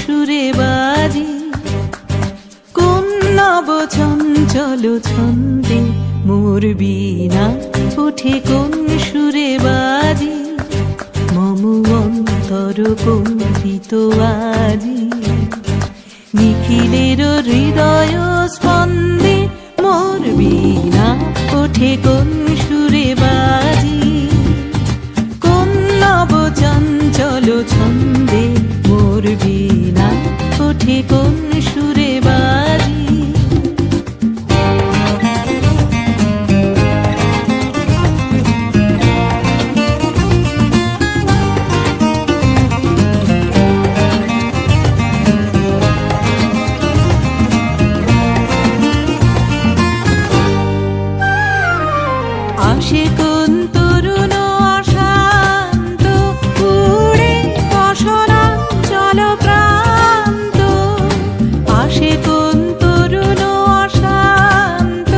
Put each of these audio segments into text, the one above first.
সুরে বাজি, কোন নব চঞ্চল ছন্দে মোর বীণা ওঠে কোন সুরে বাজি, মম অন্তর কম্পিত আজি। নিখিলের হৃদয় স্পন্দে মোর বীণা ওঠে কোন সুরে বাজি, কোন নব চঞ্চল ছন্দে মোর বীণা ওঠে কোন সুরে বাজি। আসে কোন তরুণ অশান্ত উড়ে বসনাঞ্চল প্রান্ত, আসে কোন তরুণ অশান্ত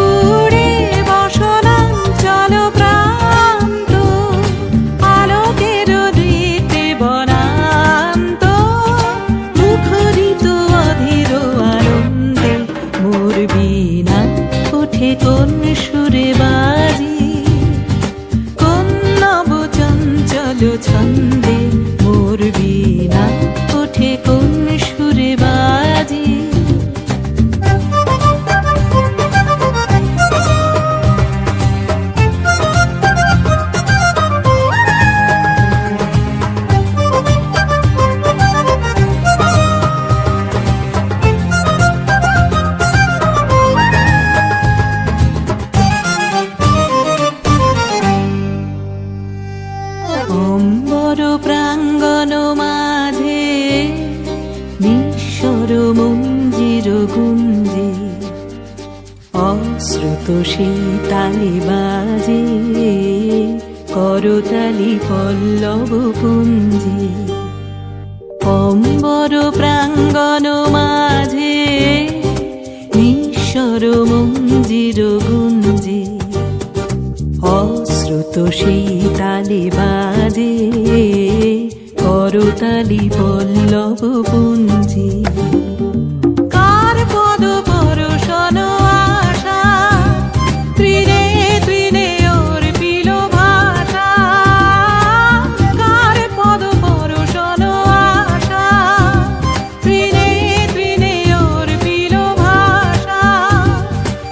উড়ে বসনাঞ্চল প্রান্ত, আলোকের দীপ্তে বনান্ত মুখরিত অধীর আনন্দে মোর বীণা ওঠে কোন সুরে বাজি, কোন নব চঞ্চল ছন্দে মোর বীণা ওঠে কোন সুরে বাজি। অম্বর প্রাঙ্গণ মাঝে নিঃস্বর মঞ্জির গুঞ্জে, অশ্রুত সেই তালি বাজে করতালি পল্লব পুঞ্জে। অম্বর প্রাঙ্গণ মাঝে নিঃস্বর মঞ্জির গুঞ্জে, অশ্রুত সেই তালি বাজে করতালি পল্লব পুঞ্জে। কার পদ পরশন আশা তৃণে তৃণে অর্পিল ভাষা, কার পদ পরশন আশা তৃণে তৃণে অর্পিল ভাষা,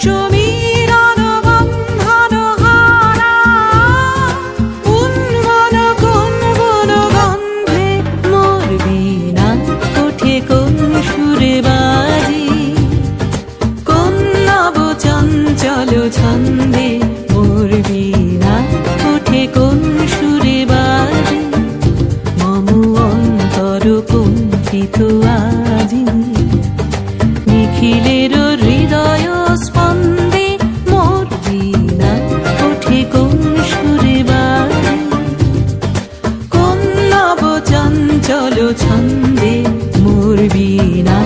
সমীরণ বন্ধন হারা উন্মন কোন বন গন্ধে মোর বীণা ওঠে কোন সুরে বাজি, কোন নব চঞ্চল ছন্দে মোর বীণা ওঠে কোন সুরে বাজি, মম অন্তর কম্পিত আজি। নিখিলের হৃদয় স্পন্দে মোর বীণা ওঠে কোন সুরে বাজি, কোন নব চঞ্চল ছন্দে মোর বীণা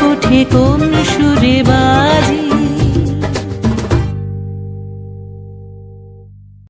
ওঠে কোন সুরে বাজি।